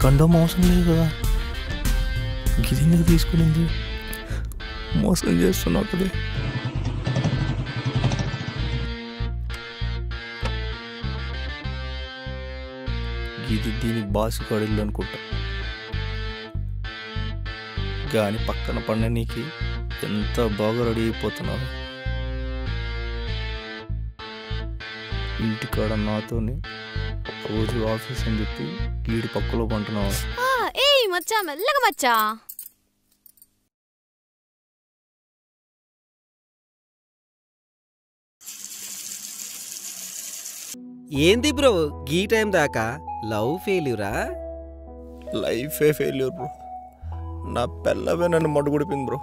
కండో మోసం లేదు కదా, గిది ఎందుకు తీసుకునింది? మోసం చేస్తున్నావు కదా. ఇది దీని బాసు కడిల్లు అనుకుంటా. కానీ పక్కన పడిన నీకు ఎంత బాగా రెడీ అయిపోతున్నావు. ఇంటికాడ నాతోనే రోజు ఆఫీస్ అని చెప్పి ఈడి పక్కలో పంటున్నావు. మచ్చా మెల్లగా మచ్చా. ఏంది బ్రో గీ టైం దాకా లవ్ ఫెయిల్యూరా? లైఫే ఫెయిల్యూర్ బ్రో. నా పెళ్ళవే నన్ను మడుగుడిపోయింది బ్రో.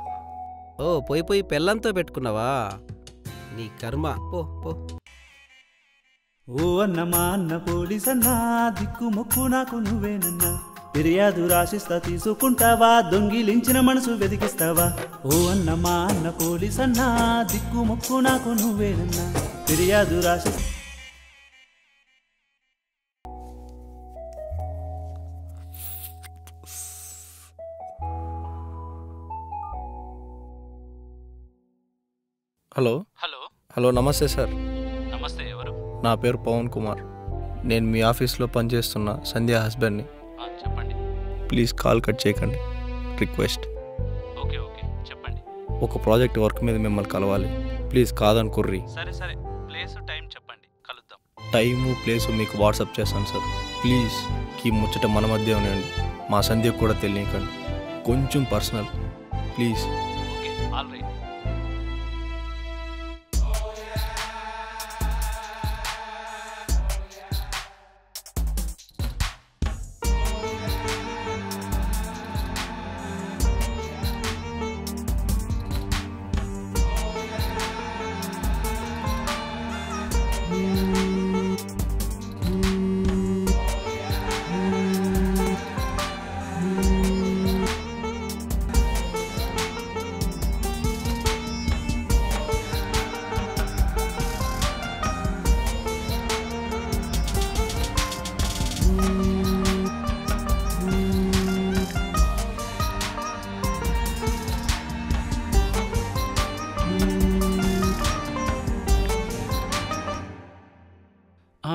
ఓ పోయి పోయి పెళ్ళంతో పెట్టుకున్నావా? నీ కర్మ పో పో. ఓ అన్న మా అన్న పోలీసన్నా, దిక్కు మొక్కు నాకు నువ్వేనన్నా. ఫిర్యాదు రాసిస్తా తీసుకుంటావా, దొంగిలించిన మనసు వెతికిస్తావా? ఓ అన్న మా అన్న పోలీసన్నా, దిక్కు మొక్కు నాకు నువ్వేనన్నా. ఫిర్యాదు రాసిస్తా. హలో హలో హలో నమస్తే సార్. నమస్తే. ఎవరు? నా పేరు పవన్ కుమార్. నేను మీ ఆఫీస్లో పనిచేస్తున్న సంధ్య హస్బెండ్ని. చెప్పండి. ప్లీజ్ కాల్ కట్ చేయకండి, రిక్వెస్ట్. ఓకే ఓకే చెప్పండి. ఒక ప్రాజెక్ట్ వర్క్ మీద మిమ్మల్ని కలవాలి, ప్లీజ్ కాదనుకుర్రి. సరే సరే, ప్లేస్ టైం చెప్పండి, కలుద్దాం. టైము ప్లేసు మీకు వాట్సాప్ చేస్తాను సార్. ప్లీజ్ ఈ ముచ్చట మన మధ్య ఉండండి, మా సంధ్యకు కూడా తెలియకండి. కొంచెం personal, please. Okay all right.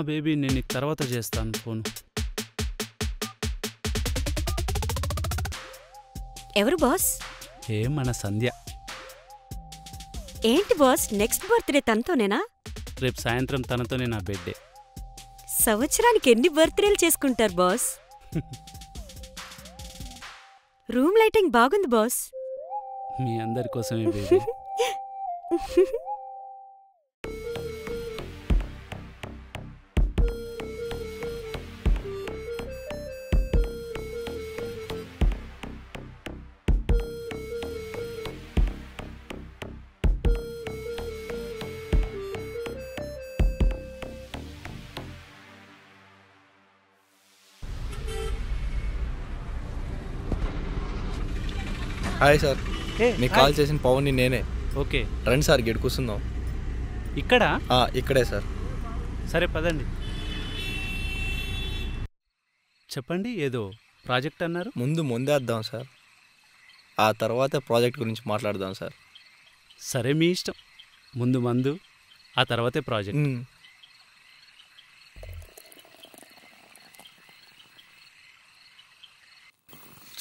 Baby నేను నీకు తర్వాత చేస్తాను ఫోన్. ఎవరు బాస్? మన సంధ్య. ఏంటి బాస్, నెక్స్ట్ బర్త్డే తనతోనేనా? రేపు సాయంత్రం తనతోనే నా బర్త్డే. సంవత్సరానికి ఎన్ని బర్త్డేలు చేసుకుంటారు బాస్? రూమ్ లైటింగ్ బాగుంది బాస్. మీ అందరి కోసమే బేబీ. Hi sir. మీకు కాల్ చేసిన పవన్ని నేనే. ఓకే రండి సార్, గెడు కూర్చుందాం. ఇక్కడ? ఇక్కడే సార్. సరే పదండి. చెప్పండి, ఏదో ప్రాజెక్ట్ అన్నారు. ముందేద్దాం సార్, ఆ తర్వాత ప్రాజెక్ట్ గురించి మాట్లాడదాం సార్. సరే మీ ఇష్టం. ముందు మందు, ఆ తర్వాతే ప్రాజెక్ట్.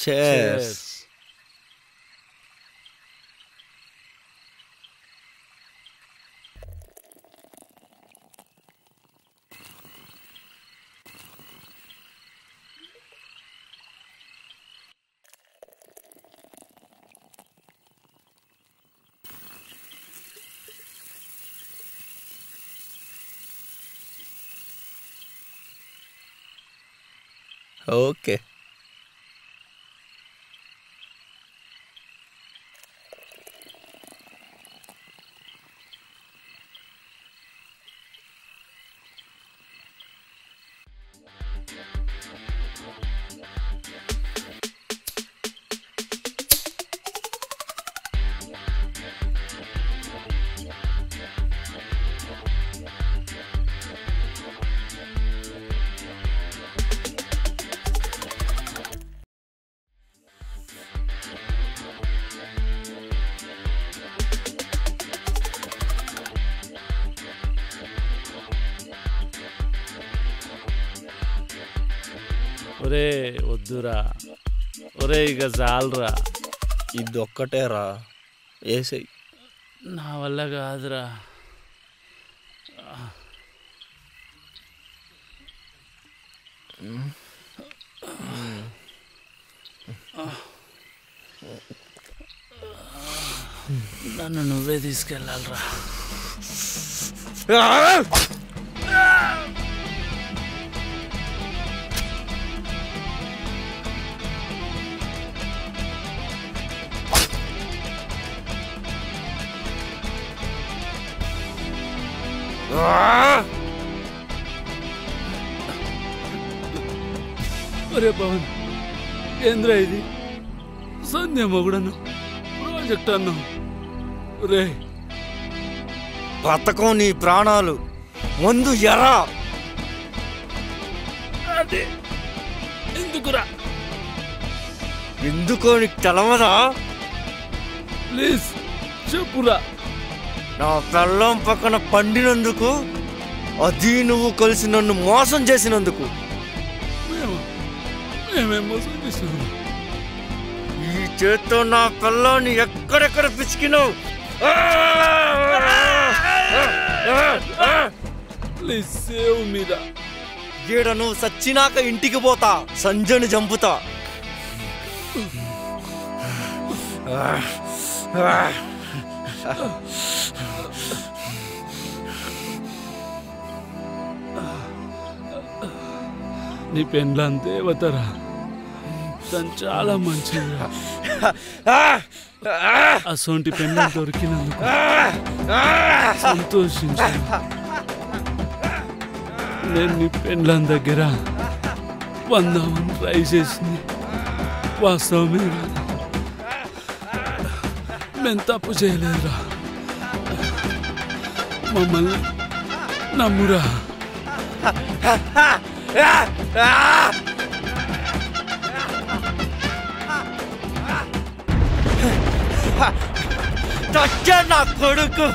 Cheers. Okay. ఒరే వద్దురా, ఒరే ఇక చాలరా. ఇదొక్కటేరా, ఏసై. నా వల్ల కాదురా. నన్ను నువ్వే తీసుకెళ్ళాలరా. ఒరే పవన్, ఏంద్రా ఇది? సంధ్య మొగుడను ప్రాజెక్ట్ అన్నావు. రే బతకం నీ ప్రాణాలు, ముందు ఎరా. అదే ఎందుకురా? ఎందుకో నీకు తెలవదా? ప్లీజ్ చెప్పురా. నా పెళ్ళం పక్కన పండినందుకు, అది నువ్వు కలిసి నన్ను మోసం చేసినందుకు. మేమేం మోసం చేసినాము? ఈ చేత్తో నా పిల్లని ఎక్కడెక్కడ పిసికినావు. ప్లీజ్ సేవ్ మీద. ఈడ నువ్వు సచ్చినాక ఇంటికి పోతా, సంజని చంపుతా. నీ పెండ్లాం దేవతరా, తను చాలా మంచిదిరా. అసొంటి పెండ్లం దొరికినందుకు సంతోషించాను. నేను నీ పెండ్లాం దగ్గర వందామని ట్రై చేసింది వాస్తవమే. మేము తప్పు చేయలేదురా, మమ్మల్ని నమ్మురా. నా కొడుకు